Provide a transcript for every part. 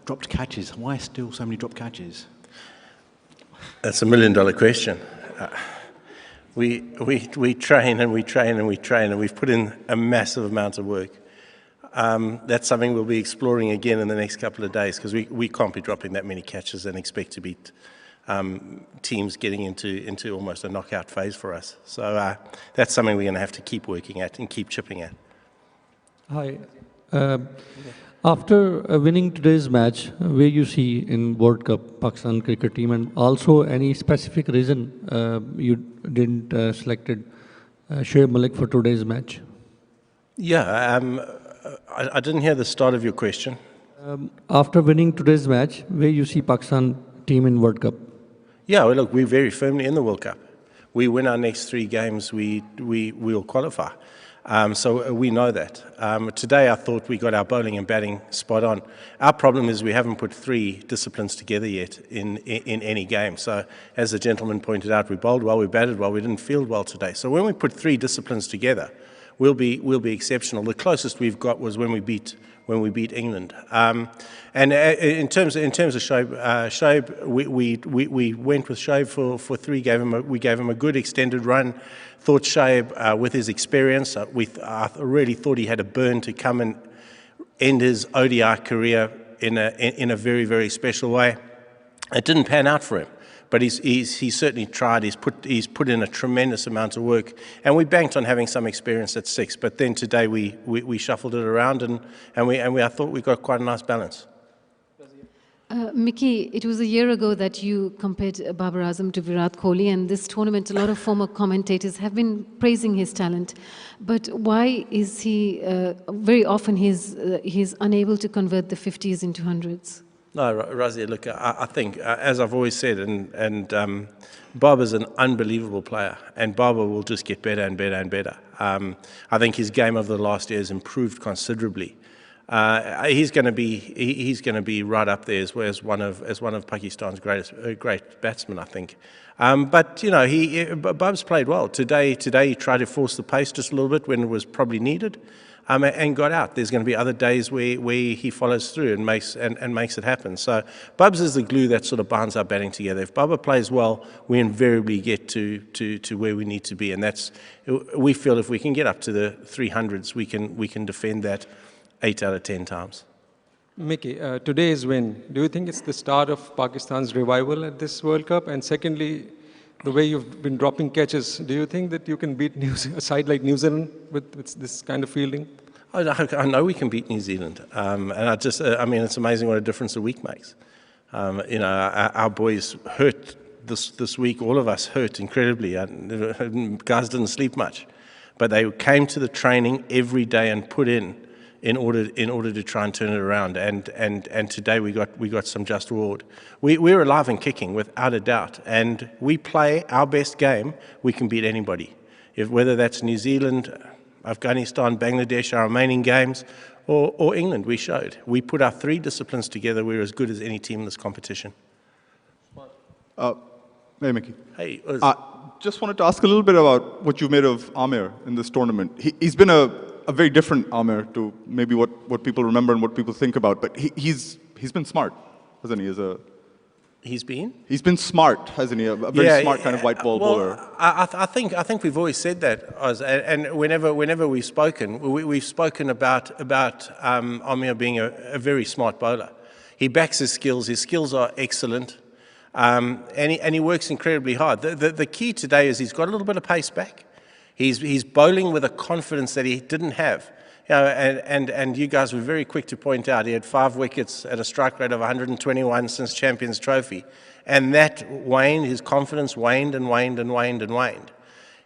Dropped catches. Why still so many dropped catches? That's $1 million question. We train and we train and we train, and we've put in a massive amount of work. That's something we'll be exploring again in the next couple of days, because we can't be dropping that many catches and expect to beat teams getting into almost a knockout phase for us. So that's something we're going to have to keep working at and keep chipping at. Hi. After winning today's match, where you see in World Cup Pakistan cricket team, and also any specific reason you didn't selected Shoaib Malik for today's match? Yeah, I didn't hear the start of your question. After winning today's match, where you see Pakistan team in World Cup? Yeah, well, look, we're very firmly in the World Cup. We win our next 3 games, we'll qualify. So we know that. Today I thought we got our bowling and batting spot on. Our problem is we haven't put 3 disciplines together yet in any game. So as the gentleman pointed out, we bowled well, we batted well, we didn't field well today. So when we put 3 disciplines together, we'll be exceptional. The closest we've got was when we beat England. And in terms of Shoaib, we went with Shoaib for 3. We gave him a good extended run. Thought Shoaib, with his experience, I really thought he had a burn to come and end his ODI career in a very, very special way. It didn't pan out for him, but he's certainly tried. He's put in a tremendous amount of work, and we banked on having some experience at 6. But then today we shuffled it around, and I thought we got quite a nice balance. Mickey, it was a year ago that you compared Babar Azam to Virat Kohli, and this tournament, a lot of former commentators have been praising his talent. But why is he, very often he's unable to convert the 50s into 100s? No, Razia, look, I think, as I've always said, and Babar's an unbelievable player, and Babar will just get better and better and better. I think his game over the last year has improved considerably. He's going to be right up there as one of Pakistan's great batsmen, I think. But you know, Bab's played well today. He tried to force the pace just a little bit when it was probably needed, and got out. There's going to be other days where he follows through and makes it happen. So Babs is the glue that sort of binds our batting together. If Babar plays well, we invariably get to where we need to be, and we feel if we can get up to the 300s, we can defend that 8 out of 10 times. Mickey, today's win, do you think it's the start of Pakistan's revival at this World Cup? And secondly, the way you've been dropping catches, do you think that you can beat a side like New Zealand with this kind of fielding? I know we can beat New Zealand, and I mean, it's amazing what a difference a week makes. You know, our boys hurt this week. All of us hurt incredibly. Guys didn't sleep much, but they came to the training every day and put in order to try and turn it around, and today we got some just reward. We're alive and kicking without a doubt, and we play our best game, we can beat anybody. Whether that's New Zealand, Afghanistan, Bangladesh, our remaining games, or England, we showed. We put our 3 disciplines together, we're as good as any team in this competition. Hey, Mickey. Hey, just wanted to ask a little bit about what you made of Amir in this tournament. He's been a very different Amir to maybe what people remember and what people think about, but he's been smart, hasn't he? He's been smart, hasn't he? A very smart kind of white ball bowler. I think we've always said that, Oz, and whenever we've spoken, we've spoken about Amir being a very smart bowler. He backs his skills. His skills are excellent, and he works incredibly hard. The key today is he's got a little bit of pace back. He's bowling with a confidence that he didn't have. You know, and you guys were very quick to point out he had 5 wickets at a strike rate of 121 since Champions Trophy. And that waned, his confidence waned and waned and waned and waned.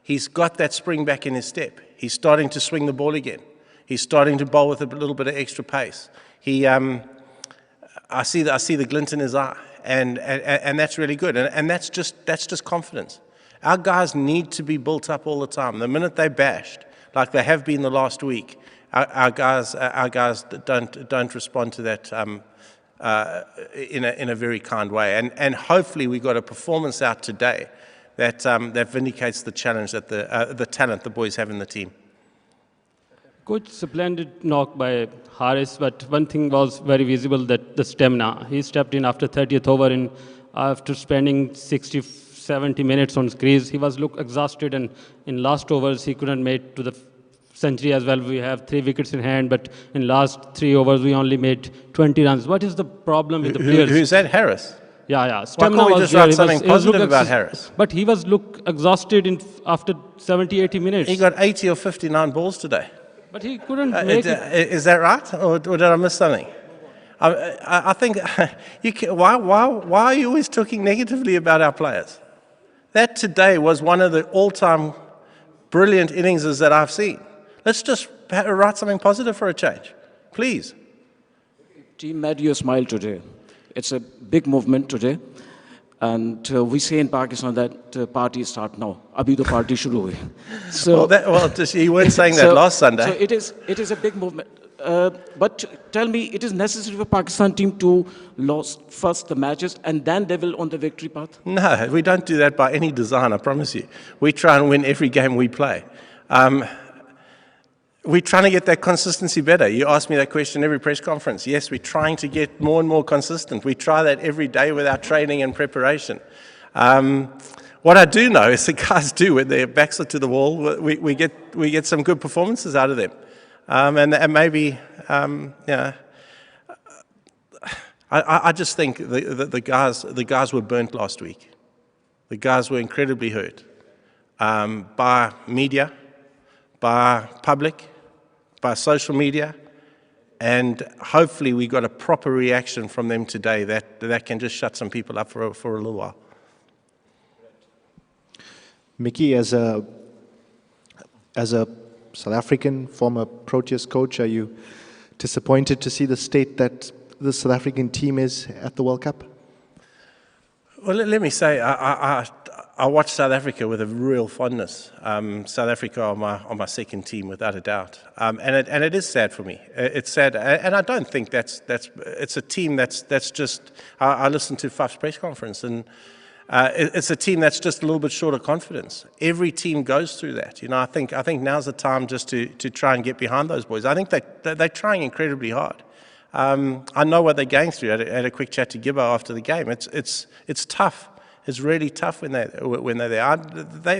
He's got that spring back in his step. He's starting to swing the ball again. He's starting to bowl with a little bit of extra pace. I see the glint in his eye, and that's really good. And that's just confidence. Our guys need to be built up all the time. The minute they're bashed, like they have been the last week, our guys don't respond to that in a very kind way. And hopefully we got a performance out today that vindicates the challenge that the talent the boys have in the team. Coach, splendid knock by Harris, but one thing was very visible, that the stamina. He stepped in after 30th over, and after spending 60, 70 minutes on crease, he was look exhausted, and in last overs he couldn't make to the century as well. We have 3 wickets in hand, but in last 3 overs we only made 20 runs. What is the problem with the players? Who's that, Harris? Yeah. Why can't we just write something positive about Harris? But he was look exhausted after 70, 80 minutes. He got 80 or 59 balls today. But he couldn't make it. Is that right, or did I miss something? I think why are you always talking negatively about our players? That today was one of the all-time brilliant innings that I've seen. Let's just write something positive for a change, please. Team made you smile today. It's a big movement today. And we say in Pakistan that party start now. Abhi to party shuru hui. So, you weren't saying that last Sunday. So it is a big movement. But tell me, it is necessary for Pakistan team to lose first the matches and then they will on the victory path? No, we don't do that by any design, I promise you. We try and win every game we play. We're trying to get that consistency better. You ask me that question every press conference. Yes, we're trying to get more and more consistent. We try that every day with our training and preparation. What I do know is the guys do when their backs are to the wall. We get some good performances out of them, and maybe I just think the guys were burnt last week. The guys were incredibly hurt by media, by public, by social media, and hopefully we got a proper reaction from them today that can just shut some people up for a little while. Mickey, as a South African former Proteas coach, are you disappointed to see the state that the South African team is at the World Cup? Well, let me say, I watched South Africa with a real fondness. South Africa are my second team, without a doubt, and it is sad for me. It's sad, and I don't think it's a team that's just. I listened to Faf's press conference, and it's a team that's just a little bit short of confidence. Every team goes through that. You know, I think now's the time just to try and get behind those boys. I think they're trying incredibly hard. I know what they're going through. I had a quick chat to Gibbo after the game. It's tough. It's really tough when they're there.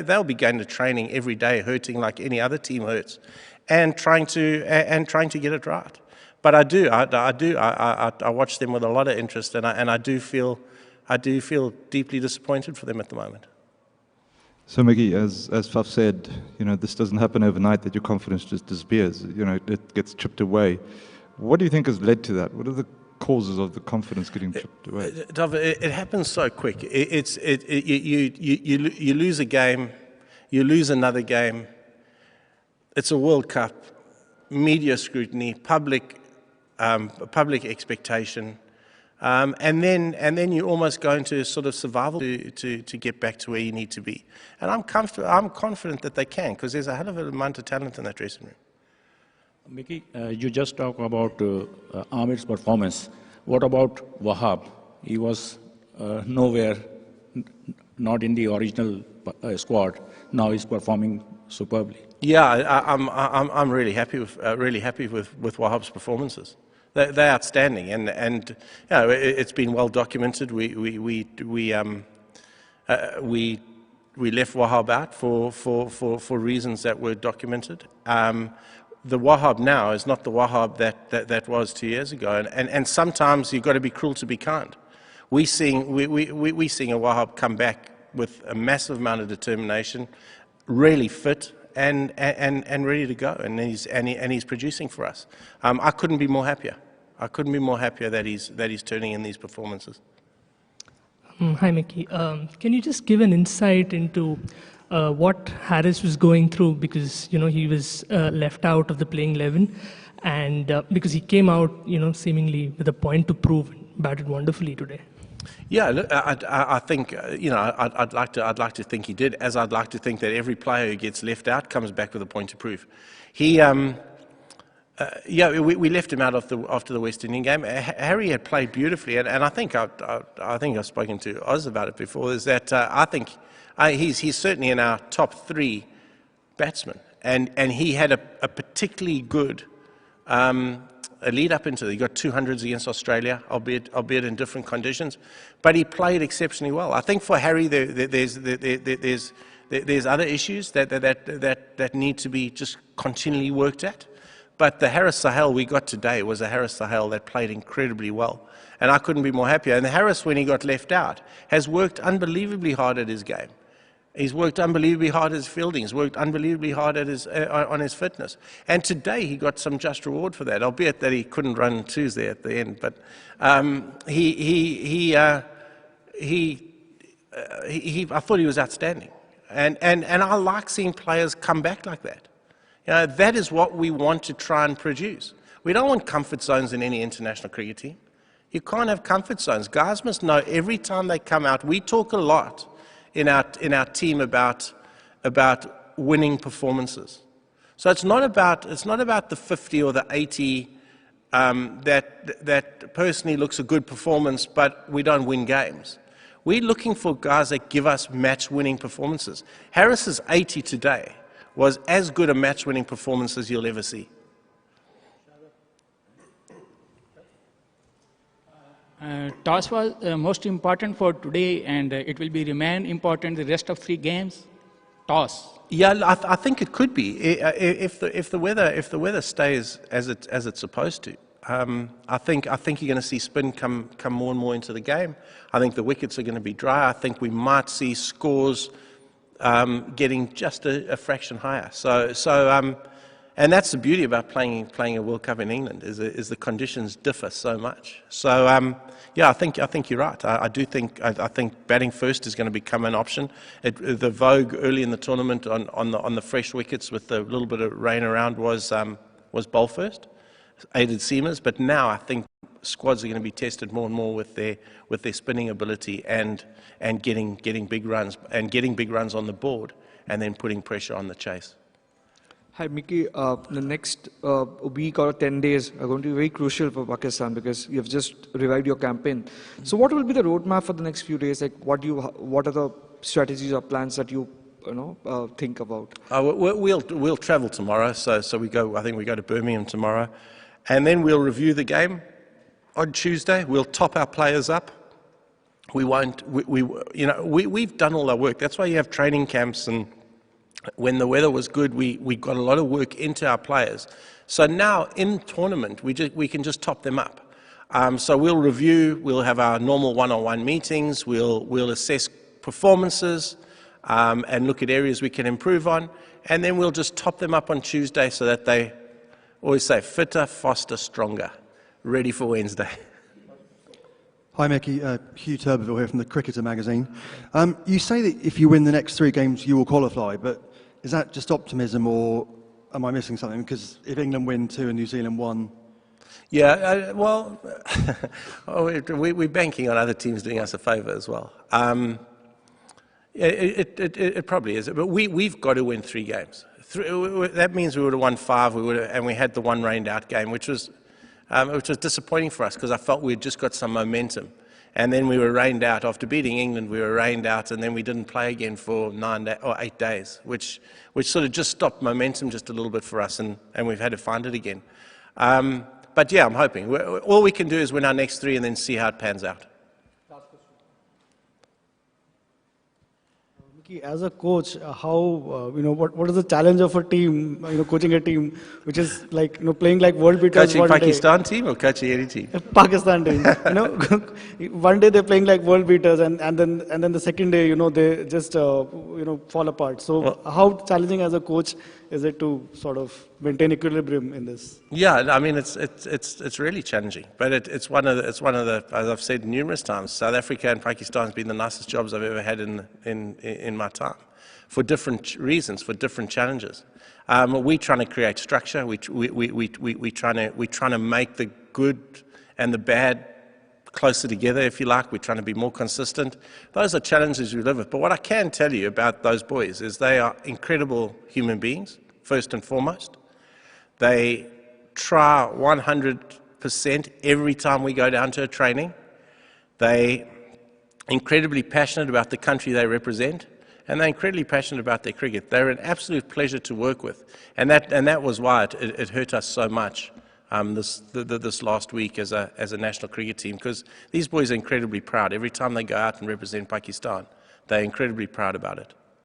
They'll be going to training every day, hurting like any other team hurts, and trying to get it right. But I watch them with a lot of interest, and I do feel deeply disappointed for them at the moment. So Mickey, as Faf said, you know, this doesn't happen overnight that your confidence just disappears. You know, it gets chipped away. What do you think has led to that? What are the causes of the confidence getting chipped away? It happens so quick. You lose a game, you lose another game. It's a World Cup, media scrutiny, public expectation, and then you almost go into sort of survival to get back to where you need to be. And I'm confident that they can, because there's a hell of an amount of talent in that dressing room. Mickey, you just talked about Amir's performance. What about Wahab? He was nowhere, not in the original squad. Now he's performing superbly. Yeah, I'm really happy with Wahab's performances. They're outstanding, and you know, it's been well documented. We left Wahab out for reasons that were documented. The Wahab now is not the Wahab that was 2 years ago, and sometimes you've got to be cruel to be kind. We're seeing a Wahab come back with a massive amount of determination, really fit and ready to go, and he's producing for us. I couldn't be more happier. I couldn't be more happier that he's turning in these performances. Hi, Mickey. Can you just give an insight into what Harris was going through, because he was left out of the playing 11, and because he came out seemingly with a point to prove, and batted wonderfully today. Yeah, look, I think I'd like to think he did, as I'd like to think that every player who gets left out comes back with a point to prove. We left him out after the West Indian game. Harry had played beautifully, and I think I've spoken to Oz about it before. Is that I think he's certainly in our top 3 batsmen, And he had a particularly good a lead up into it. He got 200s against Australia, albeit in different conditions, but he played exceptionally well. I think for Harry, there's other issues that need to be just continually worked at. But the Harris Sahel we got today was a Harris Sahel that played incredibly well, and I couldn't be more happier. And Harris, when he got left out, has worked unbelievably hard at his game. He's worked unbelievably hard at his fielding. He's worked unbelievably hard at on his fitness. And today he got some just reward for that, albeit that he couldn't run twos there at the end. But I thought he was outstanding. And I like seeing players come back like that. You know, that is what we want to try and produce. We don't want comfort zones in any international cricket team. You can't have comfort zones. Guys must know every time they come out. We talk a lot in our team about winning performances. So it's not about the 50 or the 80 that personally looks a good performance, but we don't win games. We're looking for guys that give us match-winning performances. Harris's 80 today was as good a match-winning performance as you'll ever see. Toss was most important for today, and it will be remain important the rest of 3 games. Toss. Yeah, I think it could be if the weather stays as it's supposed to. I think you're going to see spin come more and more into the game. I think the wickets are going to be dry. I think we might see scores getting just a fraction higher. And that's the beauty about playing a World Cup in England is the conditions differ so much. So yeah, I think you're right. I think batting first is going to become an option. The vogue early in the tournament on the fresh wickets with a little bit of rain around was bowl first, aided seamers. But now I think squads are going to be tested more and more with their spinning ability and getting big runs on the board and then putting pressure on the chase. Hi, Mickey. The next week or 10 days are going to be very crucial for Pakistan because you have just revived your campaign. So what will be the roadmap for the next few days? Like, what are the strategies or plans that you think about? We'll travel tomorrow. So we go. I think we go to Birmingham tomorrow, and then we'll review the game on Tuesday. We'll top our players up. We won't. We've done all our work. That's why you have training camps and. When the weather was good, we got a lot of work into our players. So now in tournament, we can just top them up. So we'll review, we'll have our normal one-on-one meetings, we'll assess performances and look at areas we can improve on, and then we'll just top them up on Tuesday so that they always say fitter, faster, stronger, ready for Wednesday. Hi Mickey, Hugh Turbeville here from the Cricketer magazine. You say that if you win the next 3 games you will qualify, but is that just optimism or am I missing something? Because if England win 2 and New Zealand 1... Yeah, well, we're banking on other teams doing us a favour as well. It probably is, but we've got to win 3 games. That means we would have won 5, and we had the one rained out game, which was disappointing for us because I felt we'd just got some momentum. And then we were rained out. After beating England, we were rained out, and then we didn't play again for 8 days, which sort of just stopped momentum just a little bit for us, and we've had to find it again. But yeah, I'm hoping. All we can do is win our next 3 and then see how it pans out. As a coach, how what is the challenge of a team? Coaching a team which is like playing like world beaters. Coaching Pakistan team or coaching any team? Pakistan team. One day they're playing like world beaters, and then the second day they just fall apart. So how challenging as a coach is it to sort of maintain equilibrium in this? Yeah, I mean it's really challenging, but it's one of the as I've said numerous times, South Africa and Pakistan has been the nicest jobs I've ever had in my time, for different reasons, for different challenges. We're trying to create structure. We're trying to make the good and the bad closer together, if you like. We're trying to be more consistent. Those are challenges we live with. But what I can tell you about those boys is they are incredible human beings, first and foremost. They try 100% every time we go down to a training. They're incredibly passionate about the country they represent, and they're incredibly passionate about their cricket. They're an absolute pleasure to work with, and that was why it hurt us so much this last week as a national cricket team, because these boys are incredibly proud. Every time they go out and represent Pakistan, they're incredibly proud about it.